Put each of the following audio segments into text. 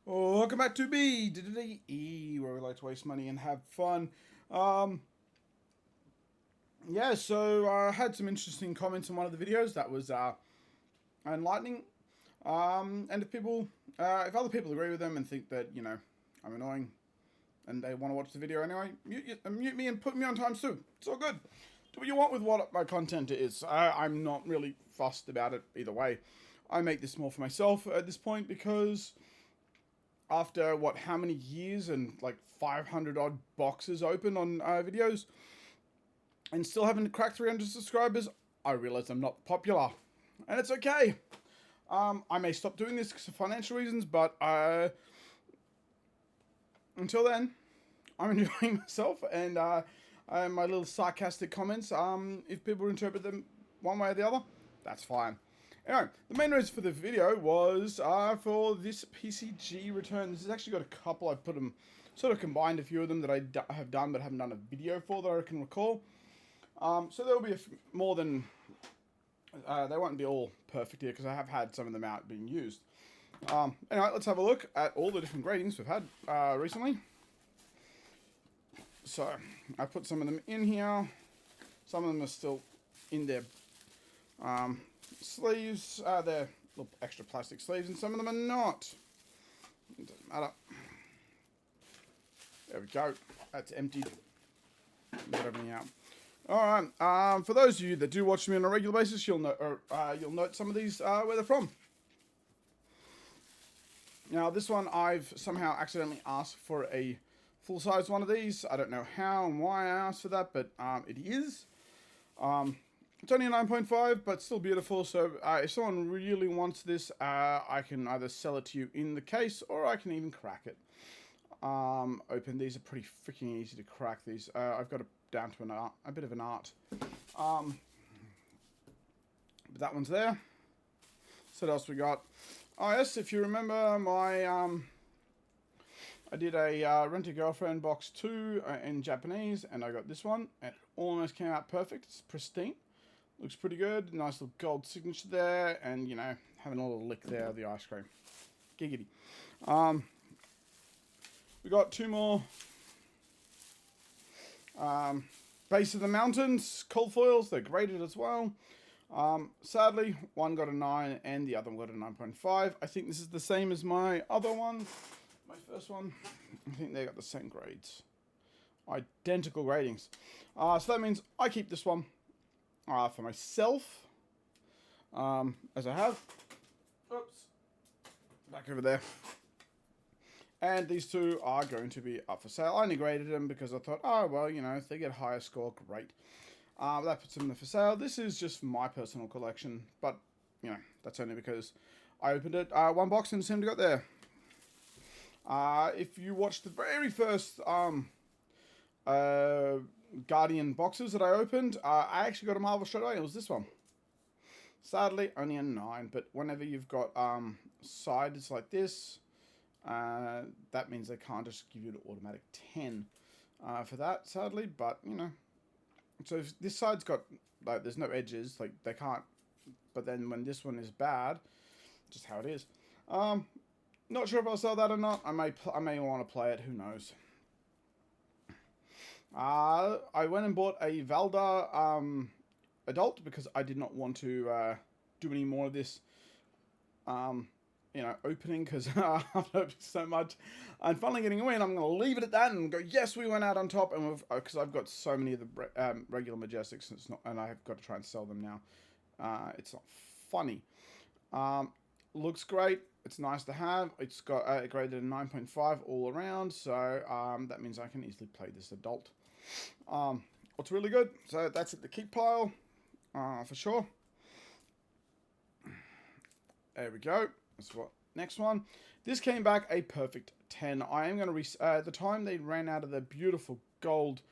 Welcome back to BDE, where we like to waste money and have fun. Um, so I had some interesting comments in one of the videos that was enlightening. And if other people agree with them and think that I'm annoying, and they want to watch the video anyway, mute me and put me on times too. It's all good. Do what you want with what my content is. I'm not really fussed about it either way. I make this more for myself at this point because after how many years and like 500 odd boxes open on videos and still haven't cracked 300 subscribers, I realize I'm not popular, and it's okay. I may stop doing this for financial reasons, but until then, I'm enjoying myself, and my little sarcastic comments, if people interpret them one way or the other, that's fine. Anyway, the main reason for the video was for this PCG return. This has actually got a couple. I've put them, sort of combined a few of them that I have done but haven't done a video for that I can recall. So there will be more than, they won't be all perfect here because I have had some of them out being used. Anyway, let's have a look at all the different gradings we've had recently. So I put some of them in here. Some of them are still in their sleeves. They're little extra plastic sleeves, and some of them are not. It doesn't matter. There we go. That's emptied. Get everything out. All right. For those of you that do watch me on a regular basis, you'll note some of these where they're from. Now, this one I've somehow accidentally asked for a full-size one of these. I don't know how and why I asked for that, but it is. It's only a 9.5, but still beautiful. So if someone really wants this, I can either sell it to you in the case, or I can even crack it. Open. These are pretty freaking easy to crack. These I've got it down to a bit of an art. But that one's there. So what else we got? Oh yes, if you remember my I did a Rent a Girlfriend box 2 in Japanese, and I got this one. It almost came out perfect. It's pristine. Looks pretty good. Nice little gold signature there, and having a little lick there of the ice cream. Giggity. We got two more Base of the Mountains cold foils. They're graded as well. Sadly, one got a 9 and the other one got a 9.5. I think this is the same as my other one. My first one. I think they got the same grades. Identical gradings. So that means I keep this one for myself. As I have. Oops. Back over there. And these two are going to be up for sale. I only graded them because I thought, oh, well, if they get a higher score, great. That puts them for sale. This is just my personal collection, but, that's only because I opened it one box and seemed to got there. If you watched the very first Guardian boxes that I opened, I actually got a Marvel straight away. It was this one. Sadly, only a 9, but whenever you've got sides like this, that means they can't just give you an automatic 10 for that, sadly, but, So if this side's got, like, there's no edges, like, they can't, but then when this one is bad, just how it is. Not sure if I'll sell that or not. I may want to play it, who knows. I went and bought a Valda adult because I did not want to do any more of this opening, because I've opened so much. And finally getting a win, I'm going to leave it at that and go, yes, we went out on top. And because I've got so many of the regular Majestics, and I've got to try and sell them now. It's not funny. Looks great. It's nice to have. It's got graded a 9.5 all around, so that means I can easily play this adult. What's really good, so that's at the keep pile, for sure. There we go. That's what. Next one. This came back a perfect 10. I am going to at the time they ran out of the beautiful gold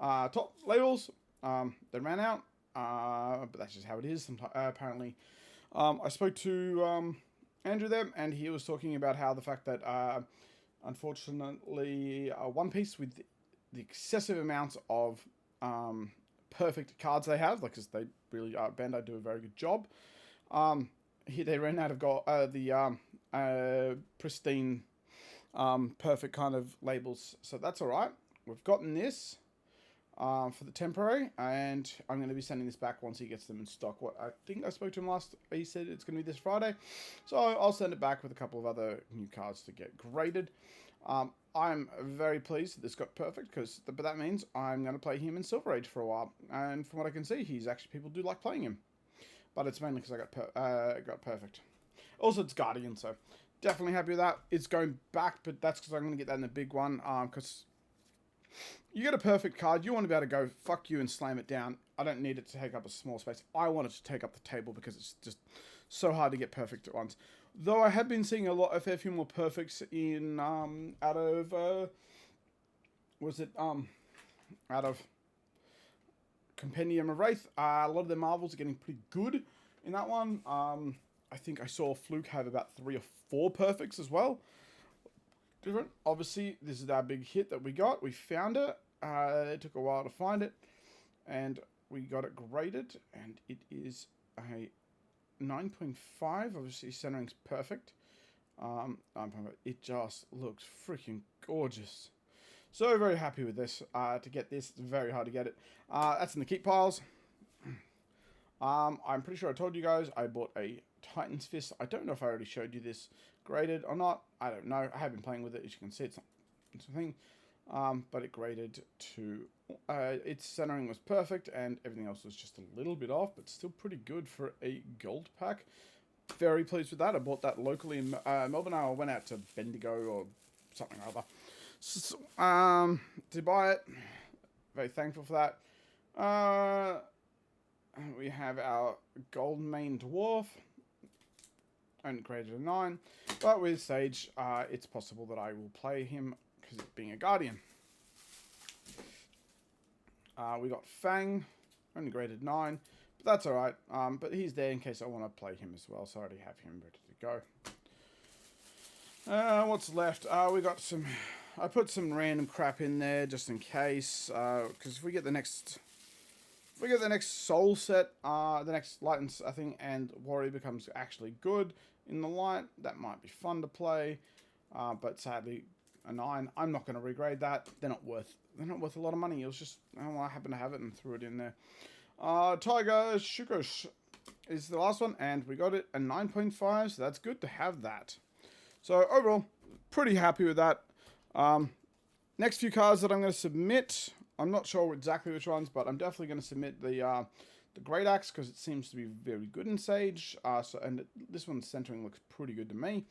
top labels. They ran out, but that's just how it is. Apparently, I spoke to Andrew there, and he was talking about how the fact that unfortunately One Piece, with the excessive amounts of perfect cards they have, like, 'cause they really Bandai do a very good job. They ran out of the pristine perfect kind of labels. So that's all right. We've gotten this for the temporary, and I'm going to be sending this back once he gets them in stock. What I think I spoke to him last, he said it's going to be this Friday, so I'll send it back with a couple of other new cards to get graded. I'm very pleased that this got perfect, but that means I'm going to play him in Silver Age for a while, and from what I can see, people do like playing him, but it's mainly because I got perfect. Also, it's Guardian, so definitely happy with that. It's going back, but that's because I'm going to get that in the big one, because you get a perfect card, you want to be able to go, fuck you, and slam it down. I don't need it to take up a small space. I want it to take up the table because it's just so hard to get perfect at once. Though I have been seeing a fair few more perfects in, out of Compendium of Wraith. A lot of the Marvels are getting pretty good in that one. I think I saw Fluke have about 3 or 4 perfects as well. Different. Obviously, this is our big hit that we got. We found it. It took a while to find it, and we got it graded, and it is a 9.5. Obviously, centering's perfect. It just looks freaking gorgeous. So very happy with this. To get this, it's very hard to get it. That's in the keep piles. I'm pretty sure I told you guys I bought a Titan's Fist. I don't know if I already showed you this graded or not. I don't know. I have been playing with it. As you can see, it's a thing. But it graded to... its centering was perfect, and everything else was just a little bit off, but still pretty good for a gold pack. Very pleased with that. I bought that locally in Melbourne. I went out to Bendigo or something or other to buy it. Very thankful for that. We have our Gold Main Dwarf, and graded a 9. But with Sage, it's possible that I will play him because of being a Guardian. We got Fang, only graded 9, but that's alright. But he's there in case I want to play him as well, so I already have him ready to go. What's left? We got some... I put some random crap in there just in case, because if we get the next... If we get the next Soul set, the next Light and, I think, and Warrior becomes actually good in the Light, that might be fun to play. But sadly, a 9. I'm not going to regrade that. They're not worth a lot of money. It was just, oh, I happen to have it and threw it in there. Tiger Shukosh is the last one, and we got it a 9.5, so that's good to have that. So overall, pretty happy with that. Next few cards that I'm going to submit, I'm not sure exactly which ones, but I'm definitely going to submit the Great Axe because it seems to be very good in Sage. And this one's centering looks pretty good to me.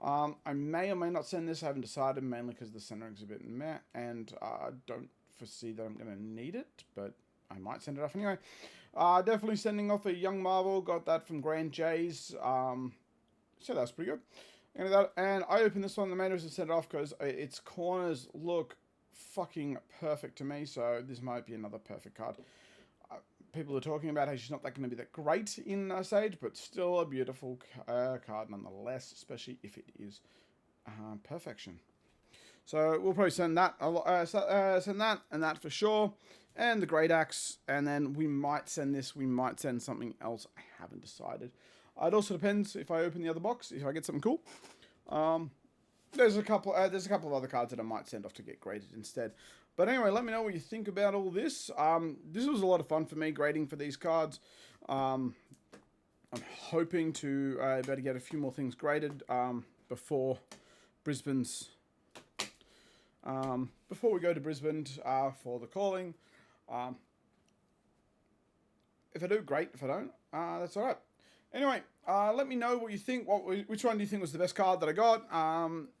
I may or may not send this. I haven't decided, mainly because the centering's a bit meh, and I don't foresee that I'm going to need it, but I might send it off anyway. Definitely sending off a Young Marvel. Got that from Grand J's. So that's pretty good. And I opened this one. The main reason to send it off because its corners look fucking perfect to me. So this might be another perfect card. People are talking about how she's not going to be that great in Sage, but still a beautiful card nonetheless, especially if it is perfection. So we'll probably send that, send that and that for sure, and the Great Axe, and then we might send this. We might send something else. I haven't decided. It also depends if I open the other box, if I get something cool. There's a couple of other cards that I might send off to get graded instead. But anyway, let me know what you think about all this. This was a lot of fun for me, grading for these cards. I'm hoping to be able to get a few more things graded before Brisbane's... before we go to Brisbane for the calling. If I do, great. If I don't, that's all right. Anyway, let me know what you think. Which one do you think was the best card that I got?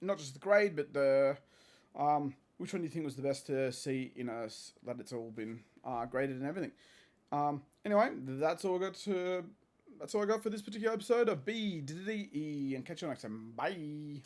Not just the grade, but the... which one do you think was the best to see in us that it's all been graded and everything? Anyway, that's all I got for this particular episode of BDE, and catch you next time. Bye.